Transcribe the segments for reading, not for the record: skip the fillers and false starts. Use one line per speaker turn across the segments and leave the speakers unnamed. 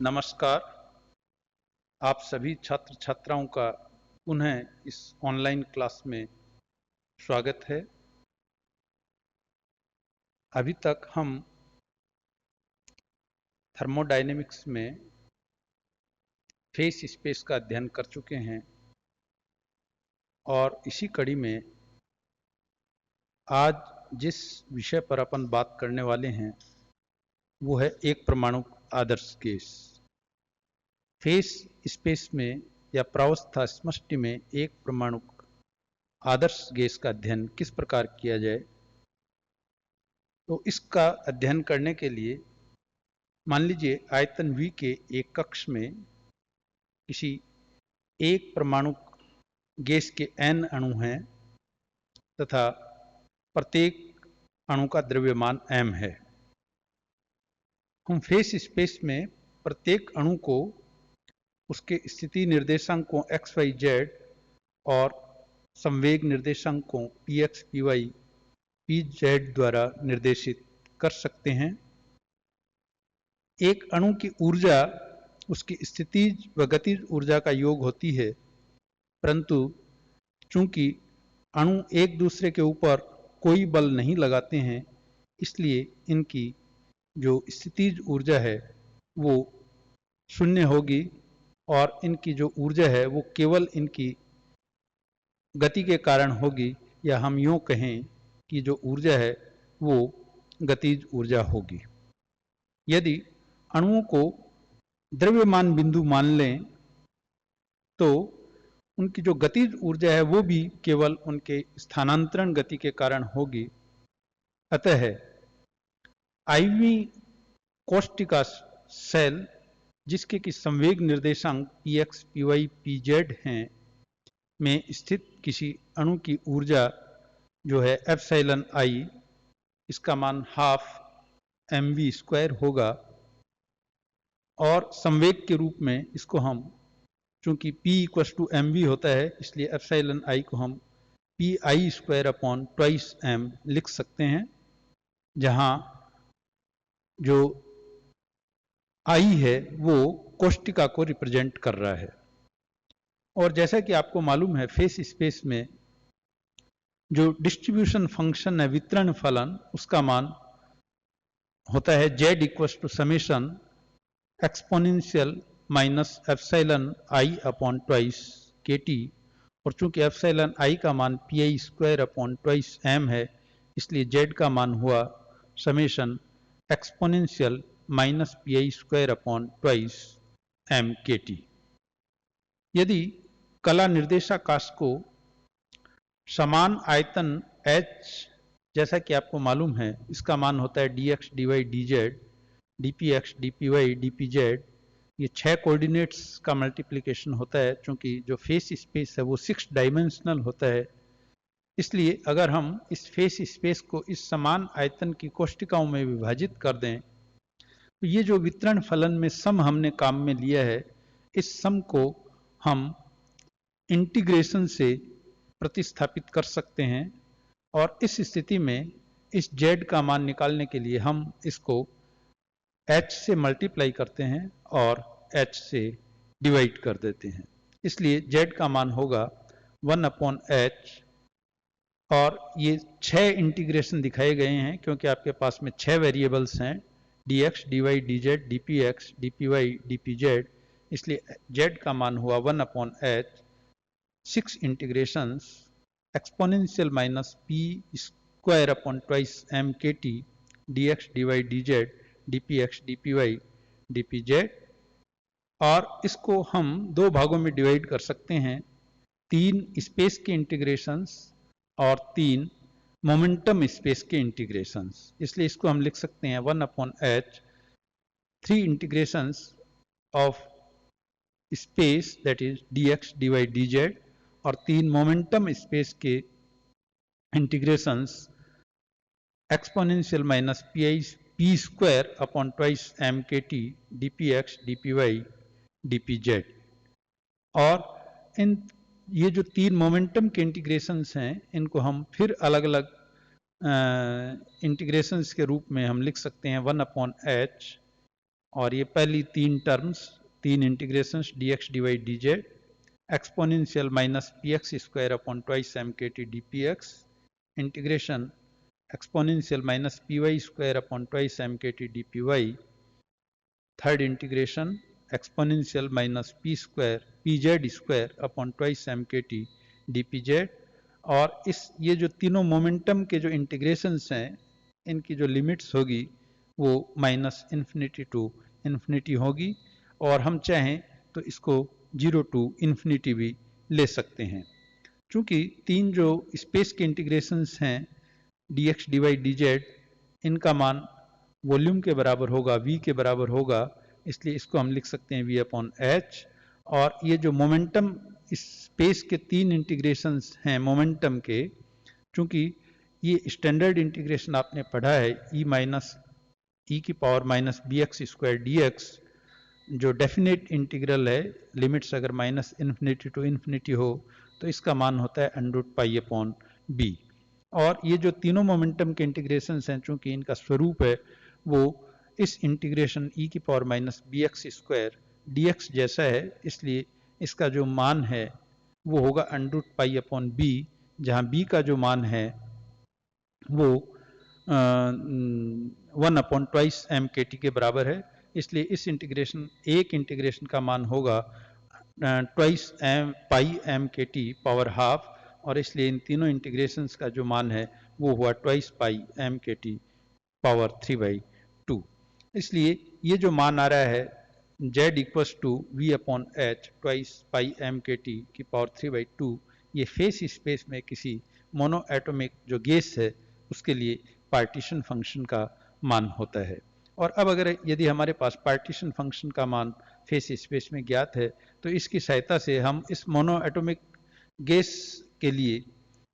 नमस्कार। आप सभी छात्र छात्राओं का पुनः इस ऑनलाइन क्लास में स्वागत है। अभी तक हम थर्मोडायनेमिक्स में फेस स्पेस का अध्ययन कर चुके हैं और इसी कड़ी में आज जिस विषय पर अपन बात करने वाले हैं वो है एक परमाणु आदर्श गैस। फेस स्पेस में या प्रावस्था समष्टि में एक परमाणु आदर्श गैस का अध्ययन किस प्रकार किया जाए, तो इसका अध्ययन करने के लिए मान लीजिए आयतन V के एक कक्ष में किसी एक परमाणु गैस के n अणु हैं तथा प्रत्येक अणु का द्रव्यमान m है। हम फेस स्पेस में प्रत्येक अणु को उसके स्थिति निर्देशांकों x, y, z और संवेग निर्देशांकों px, py, pz द्वारा निर्देशित कर सकते हैं। एक अणु की ऊर्जा उसकी स्थितिज व गतिज ऊर्जा का योग होती है, परंतु चूंकि अणु एक दूसरे के ऊपर कोई बल नहीं लगाते हैं, इसलिए इनकी जो स्थितिज ऊर्जा है वो शून्य होगी और इनकी जो ऊर्जा है वो केवल इनकी गति के कारण होगी, या हम यूँ कहें कि जो ऊर्जा है वो गतिज ऊर्जा होगी। यदि अणुओं को द्रव्यमान बिंदु मान लें तो उनकी जो गतिज ऊर्जा है वो भी केवल उनके स्थानांतरण गति के कारण होगी। अतः IV कोष्टिका सेल जिसके कि संवेग निर्देशांक px, py, pz हैं में स्थित किसी अणु की ऊर्जा जो है एप्सिलॉन I, इसका मान हाफ mv² होगा और संवेग के रूप में इसको हम, चूंकि P = mv होता है, इसलिए एप्सिलॉन I को हम pi²/2m लिख सकते हैं, जहां जो I है वो कोष्टिका को रिप्रेजेंट कर रहा है। और जैसा कि आपको मालूम है, फेस स्पेस में जो डिस्ट्रीब्यूशन फंक्शन है, वितरण फलन, उसका मान होता है z = exponential minus epsilon I/2 kT, और चूंकि एप्सिलॉन I का मान pi²/2m है, इसलिए z का मान हुआ summation exponential minus pi²/2m kT। यदि कला निर्देशाकाश को समान आयतन h, जैसा कि आपको मालूम है, इसका मान होता है dx, dy, dz, dpx, dpy, dpz, ये 6 कोऑर्डिनेट्स का मल्टीप्लिकेशन होता है। चूंकि जो फेस स्पेस है वो 6 डायमेंशनल होता है, इसलिए अगर हम इस फेस स्पेस को इस समान आयतन की कोष्टिकाओं में विभाजित कर दें तो ये जो वितरण फलन में सम हमने काम में लिया है, इस सम को हम इंटीग्रेशन से प्रतिस्थापित कर सकते हैं, और इस स्थिति में इस z का मान निकालने के लिए हम इसको h से मल्टीप्लाई करते हैं और h से डिवाइड कर देते हैं। इसलिए z का मान होगा 1/h, और ये 6 इंटीग्रेशन दिखाए गए हैं क्योंकि आपके पास में 6 वेरिएबल्स हैं, dx, dy, dz, dpx, dpy, dpz, इसलिए z का मान हुआ 1/h 6 integrations exponential minus p²/2m kT dx, dy, dz, dpx, dpy, dpz, और इसको हम दो भागों में डिवाइड कर सकते हैं, 3 स्पेस के इंटीग्रेशंस और 3 मोमेंटम स्पेस के इंटीग्रेशंस। इसलिए इसको हम लिख सकते हैं 1/h 3 integrations of space, that is dx, dy, dz, और 3 मोमेंटम स्पेस के integrations exponential minus p²/2m kT dpx, dpy, dpz। और ये जो 3 मोमेंटम के इंटीग्रेशंस हैं, इनको हम फिर अलग अलग इंटीग्रेशंस के रूप में हम लिख सकते हैं 1/h और ये पहली तीन टर्म्स, तीन integrations dx dy dz, exponential minus P X square upon twice M के T D P X, integration exponential minus P Y square upon twice M के T D P Y, third integration exponential minus P square P Z square upon twice M के T D P Z. और ये जो तीनों momentum के जो integrations हैं, इनकी जो लिमिट्स होगी वो माइनस इन्फिनिटी टू इन्फिनिटी होगी, और हम चाहें तो इसको 0 टू इन्फिनिटी भी ले सकते हैं। चूंकि तीन जो स्पेस के इंटीग्रेशंस हैं dx dy dz, इनका मान वॉल्यूम के बराबर होगा, v के बराबर होगा, इसलिए इसको हम लिख सकते हैं v अपॉन एच। और ये जो मोमेंटम स्पेस के तीन इंटीग्रेशंस हैं मोमेंटम के, चूंकि ये स्टैंडर्ड इंटीग्रेशन आपने पढ़ा है e माइनस ई की power minus b x square d x, जो डेफिनेट इंटीग्रल है, लिमिट्स अगर माइनस इन्फिनिटी टू इन्फिनिटी हो तो इसका मान होता है अंडर पाई अपॉन बी। और ये जो तीनों मोमेंटम के इंटीग्रेशन हैं, चूंकि इनका स्वरूप है वो इस इंटीग्रेशन ई की power minus b x square d x जैसा है, इसलिए इसका जो मान है वो होगा अंडर पाई अपॉन बी, जहाँ बी का जो मान है वो 1 अपॉन ट्वाइस एम के टी के बराबर है। इसलिए इस एक इंटीग्रेशन का मान होगा ट्वाइस एम पाई एम के टी पावर हाफ, और इसलिए इन तीनों इंटीग्रेशंस का जो मान है वो हुआ ट्वाइस पाई एम के टी पावर 3/2। इसलिए ये जो मान आ रहा है z equals to V upon h twice pi M के टी की पावर 3/2, ये फेस स्पेस में किसी मोनो एटॉमिक जो गैस है उसके लिए पार्टीशन फंक्शन का मान होता है। और अब अगर यदि हमारे पास पार्टीशन फंक्शन का मान फेस स्पेस में ज्ञात है तो इसकी सहायता से हम इस मोनो एटॉमिक गैस के लिए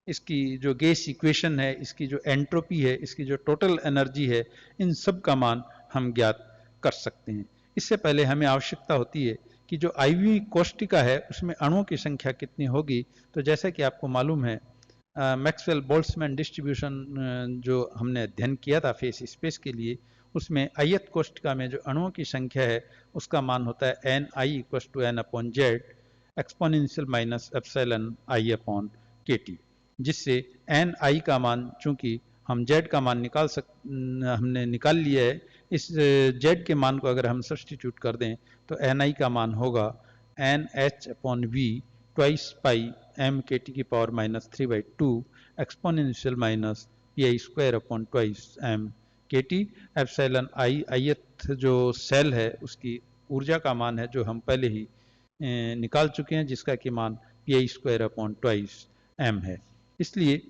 इसकी जो गैस इक्वेशन है, इसकी जो एंट्रोपी है, इसकी जो टोटल एनर्जी है, इन सब का मान हम ज्ञात कर सकते हैं। इससे पहले हमें आवश्यकता होती है कि जो आईवी कोष्टिका है उसमें अणुओं की संख्या कितनी होगी। तो जैसा कि आपको मालूम है, मैक्सवेल बोल्ट्जमैन डिस्ट्रीब्यूशन जो हमने अध्ययन किया था फेस स्पेस के लिए, उसमें आयत कोष्टिका में जो अणुओं की संख्या है उसका मान होता है n i equal to n upon Z exponential minus epsilon i upon k T, जिससे एन आई का मान, चूंकि हम जेड का मान हमने निकाल लिया है, इस जेड के मान को अगर हम सब्सटीट्यूट कर दें तो एन आई का मान होगा n h upon V twice pi M के टी की power minus 3/2 exponential minus p i square upon twice M के टी। एप्सिलॉन आई आयत जो सेल है उसकी ऊर्जा का मान है जो हम पहले ही निकाल चुके हैं, जिसका कि मान p i square upon twice m है। इसलिए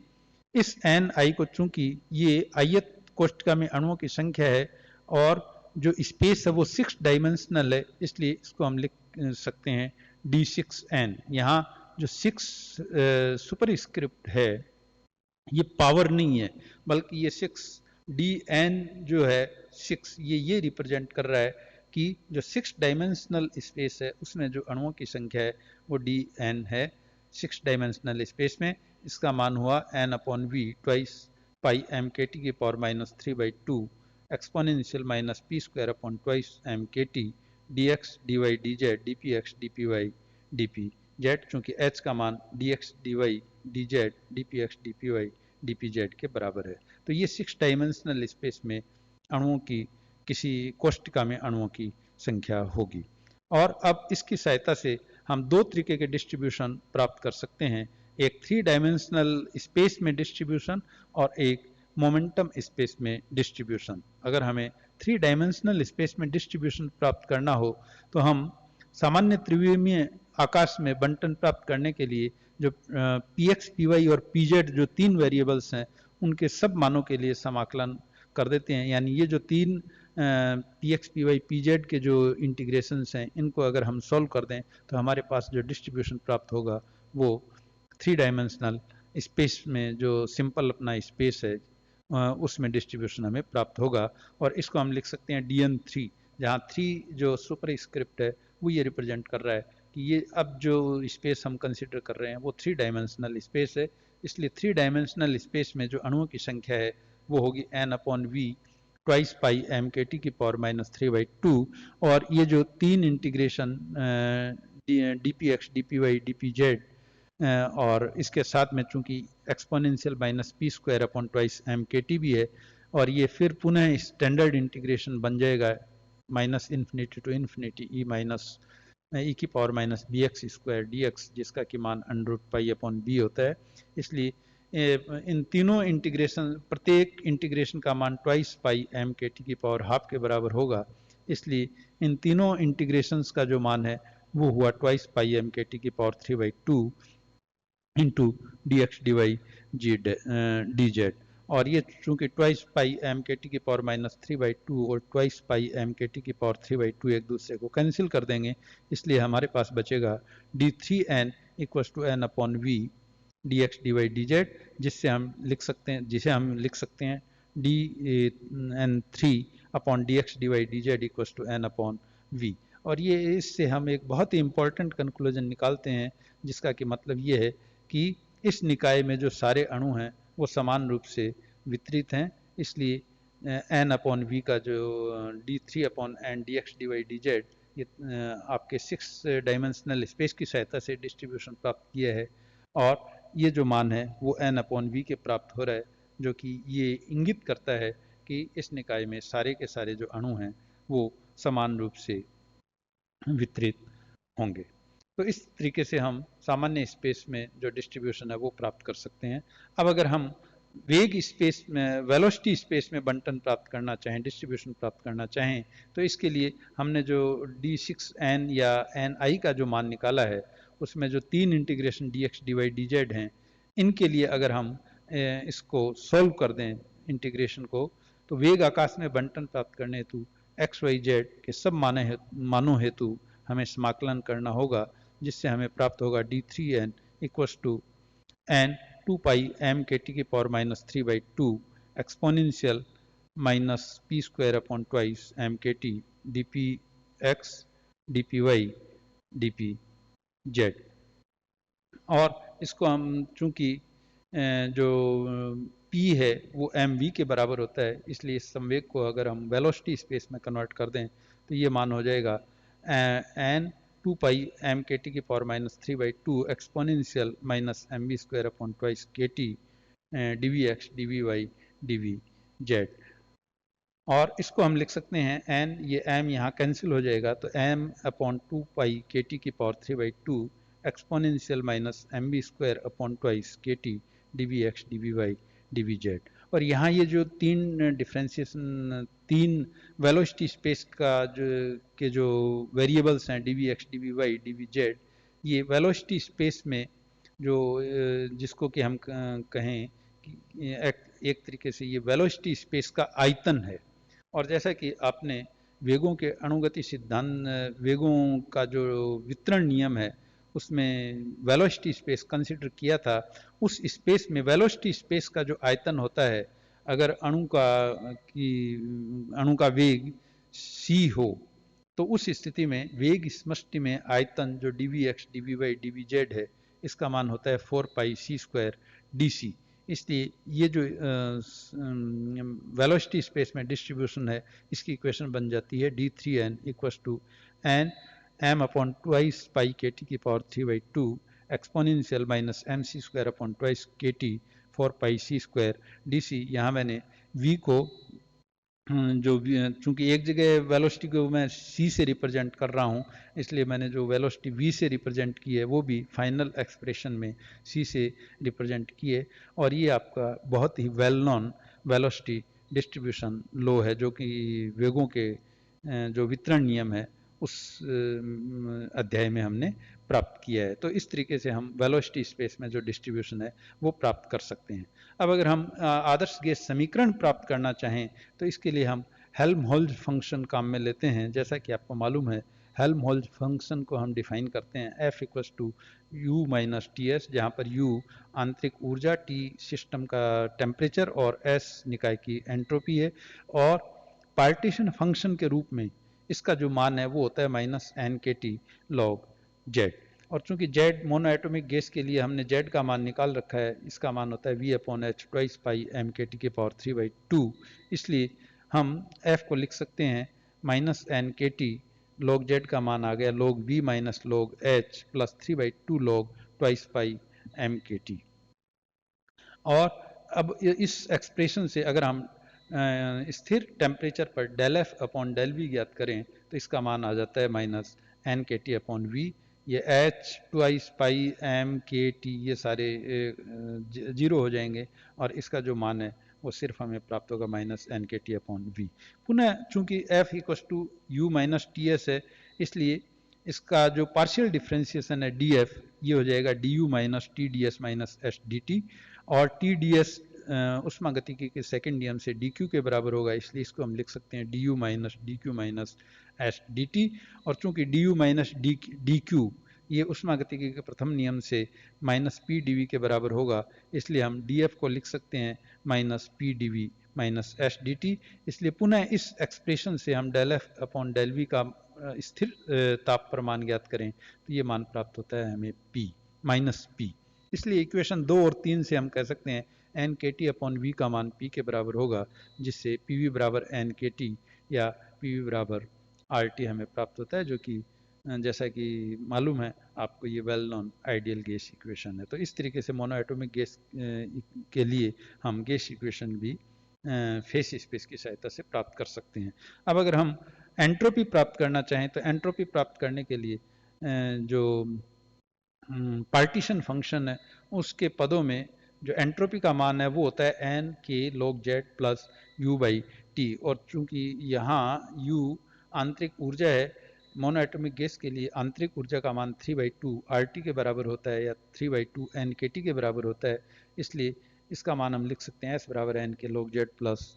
इस एन आई को, चूंकि ये आयत कोष्टिका में अणुओं की संख्या है और जो स्पेस है वो 6 डायमेंशनल है, इसलिए इसको हम लिख सकते हैं d6n। यहाँ जो 6 सुपर स्क्रिप्ट है ये पावर नहीं है, बल्कि ये 6 dn जो है 6, ये रिप्रेजेंट कर रहा है कि जो 6 डायमेंशनल स्पेस है उसमें जो अणुओं की संख्या है वो dn है। 6 डायमेंशनल स्पेस में इसका मान हुआ n upon V twice pi M के टी की power minus 3/2 exponential minus P square upon twice M के T D x D Y D Z D P x D P Y D P Z, चूँकि h का मान D x D Y D Z D P x D P Y D P Z के बराबर है। तो ये 6 dimensional space में अणुओं की, किसी कोष्टिका में अणुओं की संख्या होगी। और अब इसकी सहायता से हम दो तरीके के डिस्ट्रीब्यूशन प्राप्त कर सकते हैं, एक 3 डायमेंशनल स्पेस में डिस्ट्रीब्यूशन और एक मोमेंटम स्पेस में डिस्ट्रीब्यूशन। अगर हमें 3 डायमेंशनल स्पेस में डिस्ट्रीब्यूशन प्राप्त करना हो तो हम सामान्य त्रिविमीय आकाश में बंटन प्राप्त करने के लिए जो पी एक्स पी वाई और पी जेड जो 3 वेरिएबल्स हैं उनके सब मानों के लिए समाकलन कर देते हैं। यानी ये जो 3 p x p y p Z के जो इंटीग्रेशंस हैं इनको अगर हम सॉल्व कर दें तो हमारे पास जो डिस्ट्रीब्यूशन प्राप्त होगा वो 3 डायमेंशनल स्पेस में जो सिंपल अपना स्पेस है उसमें डिस्ट्रीब्यूशन हमें प्राप्त होगा। और इसको हम लिख सकते हैं dn3, जहाँ 3 जो सुपर स्क्रिप्ट है वो ये रिप्रेजेंट कर रहा है कि ये अब जो स्पेस हम कंसिडर कर रहे हैं वो 3 डायमेंशनल स्पेस है। इसलिए 3 डायमेंशनल स्पेस में जो अणुओं की संख्या है वो होगी n upon V twice pi M के टी की पावर -3/2। और ये जो तीन integration d P x, D P Y, D P Z, और इसके साथ में चूंकि एक्सपोनेंशियल -p² एम के टी भी है, और ये फिर पुनः स्टैंडर्ड इंटीग्रेशन बन जाएगा -infinity to infinity E minus ई की पावर -bx² dx, जिसका कि मान √π/b होता है। इसलिए इन तीनों इंटीग्रेशन, प्रत्येक इंटीग्रेशन का मान ट्वाइस पाई एम के टी की पावर हाफ के बराबर होगा। इसलिए इन तीनों इंटीग्रेशंस का जो मान है वो हुआ ट्वाइस पाई एम के टी की power 3/2 into d x D y जी डी जेड। और ये चूंकि ट्वाइस पाई एम के टी की पावर -3/2 और ट्वाइस पाई एम के टी की पावर 3/2 एक दूसरे को कैंसिल कर देंगे, इसलिए हमारे पास बचेगा d3n equal to n upon V d x D Y D z, जिसे हम लिख सकते हैं d3 upon d x D Y D z equal to n upon V. और ये इससे हम एक बहुत ही इंपॉर्टेंट कंक्लूजन निकालते हैं, जिसका कि मतलब ये है कि इस निकाय में जो सारे अणु हैं वो समान रूप से वितरित हैं। इसलिए n अपॉन वी का जो d3 upon n dx dy dz ये आपके 6 डायमेंशनल स्पेस की सहायता से डिस्ट्रीब्यूशन प्राप्त किया है, और ये जो मान है वो n अपॉन वी के प्राप्त हो रहा है, जो कि ये इंगित करता है कि इस निकाय में सारे के सारे जो अणु हैं वो समान रूप से वितरित होंगे। तो इस तरीके से हम सामान्य स्पेस में जो डिस्ट्रीब्यूशन है वो प्राप्त कर सकते हैं। अब अगर हम वेग स्पेस में, वेलोसिटी स्पेस में बंटन प्राप्त करना चाहें, डिस्ट्रीब्यूशन प्राप्त करना चाहें, तो इसके लिए हमने जो d6n या ni का जो मान निकाला है, उसमें जो तीन इंटीग्रेशन dx dy dz हैं, इनके लिए अगर हम इसको सोल्व कर दें इंटीग्रेशन को, तो वेग आकाश में बंटन प्राप्त करने हेतु एक्स वाई जेड के सब मानों हेतु हमें समाकलन करना होगा, जिससे हमें प्राप्त होगा d3n equal to n 2 pi M के टी की power -3/2 exponential -p² upon twice M के T D P x, D P Y, D P Z. और इसको हम चूंकि जो p है वो mv के बराबर होता है, इसलिए इस संवेग को अगर हम वेलोसिटी स्पेस में कन्वर्ट कर दें तो ये मान हो जाएगा n 2 पाई एम के टी की power -3/2 exponential -mv² upon twice K T D we x, D we Y, D we Z. और इसको हम लिख सकते हैं n, ये m यहाँ कैंसिल हो जाएगा, तो m अपॉन 2 पाई के टी की power 3/2 exponential -mv² upon twice K T D we x, D we Y, D we Z. और यहाँ ये जो तीन डिफ्रेंसिएशन, तीन वेलोसिटी स्पेस का जो वेरिएबल्स हैं d we x, D we Y, D we z, ये वेलोसिटी स्पेस में जो जिसको कि हम कहें कि एक तरीके से ये वेलोसिटी स्पेस का आयतन है। और जैसा कि आपने वेगों के अणुगति सिद्धांत, वेगों का जो वितरण नियम है उसमें वेलोसिटी स्पेस कंसिडर किया था, उस स्पेस में वेलोसिटी स्पेस का जो आयतन होता है, अगर अणु का वेग c हो, तो उस स्थिति में वेग समष्टि में आयतन जो dvx, dvy, dvz है, इसका मान होता है 4 पाई c² dc। इसलिए ये जो वेलोसिटी स्पेस में डिस्ट्रीब्यूशन है, इसकी इक्वेशन बन जाती है d3n equal to n m upon twice pi K T की power 3/2 exponential -mc² upon twice K T 4 pi c² dc। यहाँ मैंने v को जो चूंकि एक जगह वेलोसिटी को मैं c से रिप्रेजेंट कर रहा हूँ, इसलिए मैंने जो वेलोसिटी v से रिप्रेजेंट की है वो भी फाइनल एक्सप्रेशन में c से रिप्रेजेंट की है। और ये आपका बहुत ही well known velocity distribution law है, जो कि वेगों के जो वितरण नियम है उस अध्याय में हमने प्राप्त किया है। तो इस तरीके से हम वेलोसिटी स्पेस में जो डिस्ट्रीब्यूशन है वो प्राप्त कर सकते हैं। अब अगर हम आदर्श गैस समीकरण प्राप्त करना चाहें, तो इसके लिए हम हेल्महोल्ट्ज फंक्शन काम में लेते हैं। जैसा कि आपको मालूम है, हेल्महोल्ट्ज फंक्शन को हम डिफाइन करते हैं F equal to U minus TS, जहाँ पर U आंतरिक ऊर्जा, T सिस्टम का टेम्परेचर और S निकाय की एंट्रोपी है। और पार्टीशन फंक्शन के रूप में इसका जो मान है वो होता है -nkt log z। और चूंकि z मोनो एटॉमिक गैस के लिए हमने z का मान निकाल रखा है, इसका मान होता है v upon h twice pi M के टी के पावर 3/2। इसलिए हम एफ को लिख सकते हैं माइनस एन के टी, log z का मान आ गया log v minus log h plus 3/2 log twice pi M के टी। और अब इस एक्सप्रेशन से अगर हम स्थिर टेम्परेचर पर del F upon del V ज्ञात करें तो इसका मान आ जाता है माइनस एन के टी अपॉन वी। ये एच ट्वाइस पाई एम के टी ये सारे जीरो हो जाएंगे और इसका जो मान है वो सिर्फ हमें प्राप्त होगा माइनस एन के टी अपॉन वी। पुनः चूंकि F equal to U minus T S है, इसलिए इसका जो पार्शियल डिफ्रेंसिएशन है डी एफ ये हो जाएगा d U minus T d S minus S d T, और टी डी एस उष्मागतिकी के सेकेंड नियम से डी क्यू के बराबर होगा, इसलिए इसको हम लिख सकते हैं D U minus D Q minus S d T. और चूंकि D U minus D Q ये उष्मागतिकी के प्रथम नियम से माइनस पी डी वी के बराबर होगा, इसलिए हम डी एफ को लिख सकते हैं minus p d V minus S d T. इसलिए पुनः इस एक्सप्रेशन से हम del F upon del V का स्थिर ताप पर मान ज्ञात करें तो ये मान प्राप्त होता है हमें P माइनस पी। इसलिए इक्वेशन 2 और 3 से हम कह सकते हैं एन के टी अपॉन वी का मान P के बराबर होगा, जिससे पी वी बराबर एन के टी या पी वी बराबर आर टी हमें प्राप्त होता है, जो कि जैसा कि मालूम है आपको ये well known ideal gas equation है। तो इस तरीके से मोनो एटॉमिक गैस के लिए हम गैस इक्वेशन भी फेस स्पेस की सहायता से प्राप्त कर सकते हैं। अब अगर हम एंट्रोपी प्राप्त करना चाहें तो एंट्रोपी प्राप्त करने के लिए जो पार्टीशन फंक्शन है उसके पदों में जो एंट्रोपी का मान है वो होता है N K log z plus you by T. और चूंकि यहाँ u आंतरिक ऊर्जा है, मोनो एटॉमिक गैस के लिए आंतरिक ऊर्जा का मान 3/2 RT के बराबर होता है या 3/2 NKT के बराबर होता है, इसलिए इसका मान हम लिख सकते हैं S बराबर N K log z plus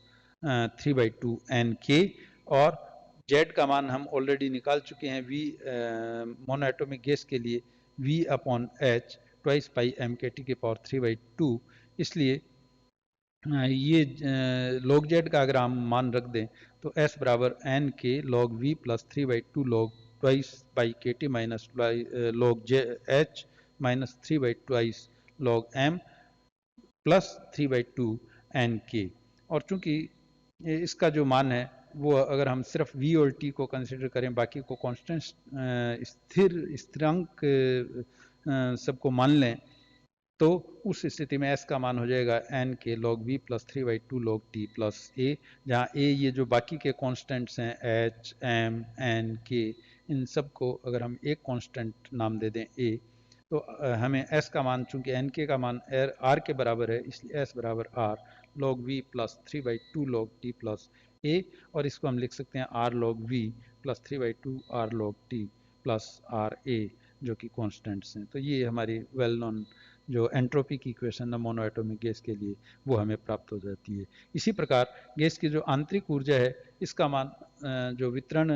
3/2 NK। और Z का मान हम ऑलरेडी निकाल चुके हैं V मोनो एटॉमिक गैस के लिए V upon h twice pi M के टी के पावर 3/2। इसलिए ये log z का अगर हम मान रख दें तो S बराबर N K log V plus 3/2 log twice pi K T minus log h minus 3/2 log m plus 3/2 N K. और चूंकि इसका जो मान है वो अगर हम सिर्फ v और t को कंसिडर करें, बाकी को कांस्टेंट स्थिरांक सबको मान लें, तो उस स्थिति में s का मान हो जाएगा n के log v plus 3/2 log t plus a, जहाँ a ये जो बाकी के कांस्टेंट्स हैं h m n k इन सब को अगर हम एक कांस्टेंट नाम दे दें a, तो हमें s का मान चूंकि n k का मान r के बराबर है, इसलिए s बराबर r log v plus 3/2 log t plus a, और इसको हम लिख सकते हैं r log v plus 3/2 r log t plus r a जो कि कांस्टेंट्स हैं। तो ये हमारी वेल नोन जो एंट्रोपी की इक्वेशन है मोनो एटॉमिक गैस के लिए वो हमें प्राप्त हो जाती है। इसी प्रकार गैस की जो आंतरिक ऊर्जा है इसका मान जो वितरण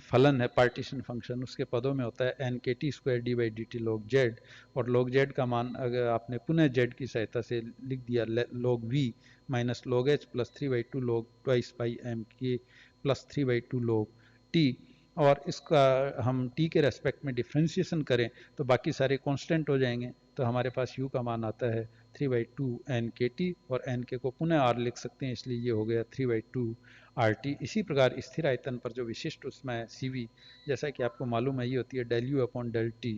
फलन है पार्टीशन फंक्शन उसके पदों में होता है एन के T square D by D T log Z, और लॉग जेड का मान अगर आपने पुनः जेड की सहायता से लिख दिया log V minus log h plus 3/2 log twice pi M k plus 3/2 log T, और इसका हम t के रेस्पेक्ट में डिफ्रेंशिएशन करें तो बाकी सारे कांस्टेंट हो जाएंगे, तो हमारे पास u का मान आता है 3/2 NKT, और NK को पुनः R लिख सकते हैं, इसलिए ये हो गया 3/2 RT। इसी प्रकार स्थिर आयतन पर जो विशिष्ट ऊष्मा है CV, जैसा कि आपको मालूम है ये होती है del U upon del T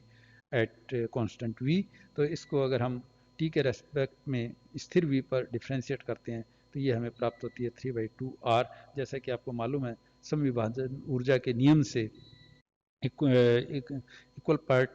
at constant V। तो इसको अगर हम t के रेस्पेक्ट में स्थिर V पर डिफ्रेंशिएट करते हैं तो ये हमें प्राप्त होती है 3/2 R। जैसा कि आपको मालूम है समविभाजन ऊर्जा के नियम से इक्वल पार्ट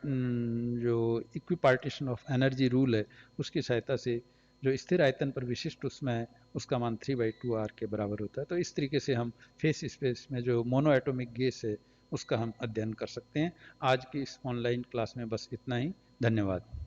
जो इक्विपार्टीशन ऑफ एनर्जी रूल है उसकी सहायता से जो स्थिर आयतन पर विशिष्ट ऊष्मा है उसका मान 3/2 R के बराबर होता है। तो इस तरीके से हम फेस स्पेस में जो मोनो एटॉमिक गैस है उसका हम अध्ययन कर सकते हैं। आज की इस ऑनलाइन क्लास में बस इतना ही। धन्यवाद।